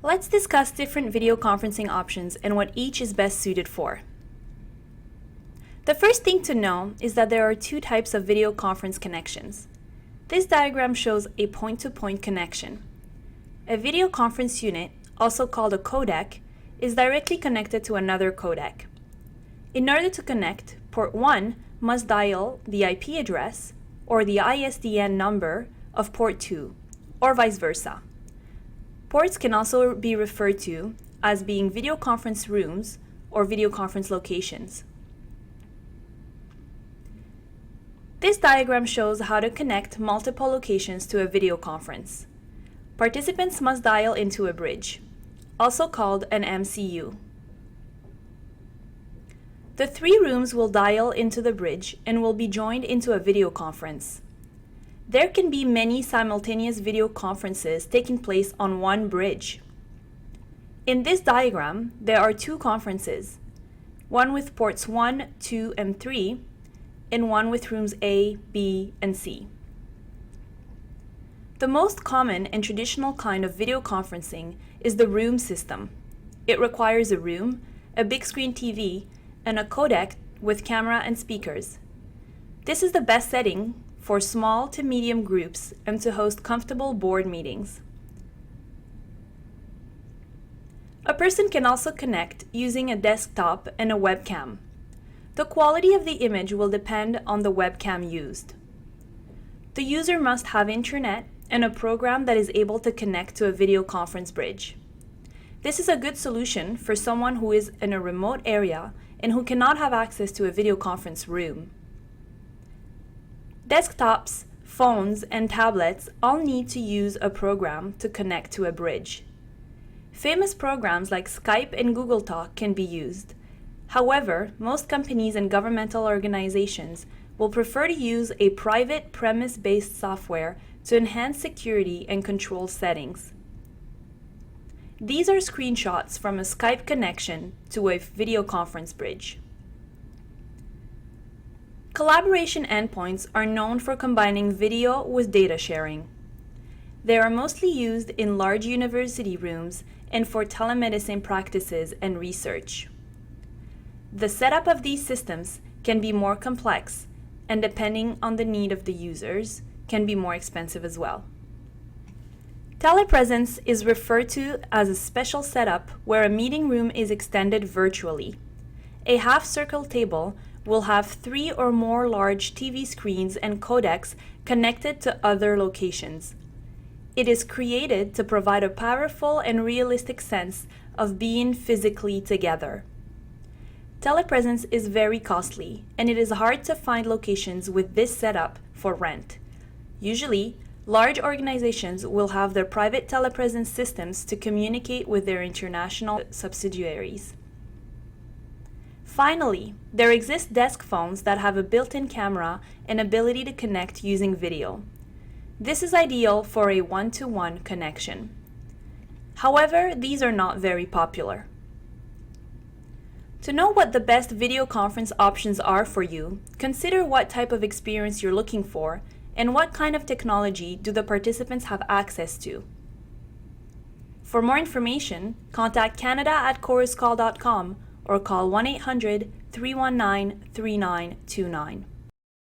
Let's discuss different video conferencing options and what each is best suited for. The first thing to know is that there are two types of video conference connections. This diagram shows a point-to-point connection. A video conference unit, also called a codec, is directly connected to another codec. In order to connect, port 1 must dial the IP address or the ISDN number of port 2, or vice versa. Ports can also be referred to as being video conference rooms or video conference locations. This diagram shows how to connect multiple locations to a video conference. Participants must dial into a bridge, also called an MCU. The three rooms will dial into the bridge and will be joined into a video conference. There can be many simultaneous video conferences taking place on one bridge. In this diagram, there are two conferences, one with ports 1, 2, and 3, and one with rooms A, B, and C. The most common and traditional kind of video conferencing is the room system. It requires a room, a big screen TV, and a codec with camera and speakers. This is the best setting for small to medium groups and to host comfortable board meetings. A person can also connect using a desktop and a webcam. The quality of the image will depend on the webcam used. The user must have internet and a program that is able to connect to a video conference bridge. This is a good solution for someone who is in a remote area and who cannot have access to a video conference room. Desktops, phones, and tablets all need to use a program to connect to a bridge. Famous programs like Skype and Google Talk can be used. However, most companies and governmental organizations will prefer to use a private premise-based software to enhance security and control settings. These are screenshots from a Skype connection to a video conference bridge. Collaboration endpoints are known for combining video with data sharing. They are mostly used in large university rooms and for telemedicine practices and research. The setup of these systems can be more complex and, depending on the need of the users, can be more expensive as well. Telepresence is referred to as a special setup where a meeting room is extended virtually. A half-circle table will have 3 or more large TV screens and codecs connected to other locations. It is created to provide a powerful and realistic sense of being physically together. Telepresence is very costly, and it is hard to find locations with this setup for rent. Usually, large organizations will have their private telepresence systems to communicate with their international subsidiaries. Finally, there exist desk phones that have a built-in camera and ability to connect using video. This is ideal for a one-to-one connection. However, these are not very popular. To know what the best video conference options are for you, consider what type of experience you're looking for and what kind of technology do the participants have access to. For more information, contact Canada@choruscall.com or call 1-800-319-3929.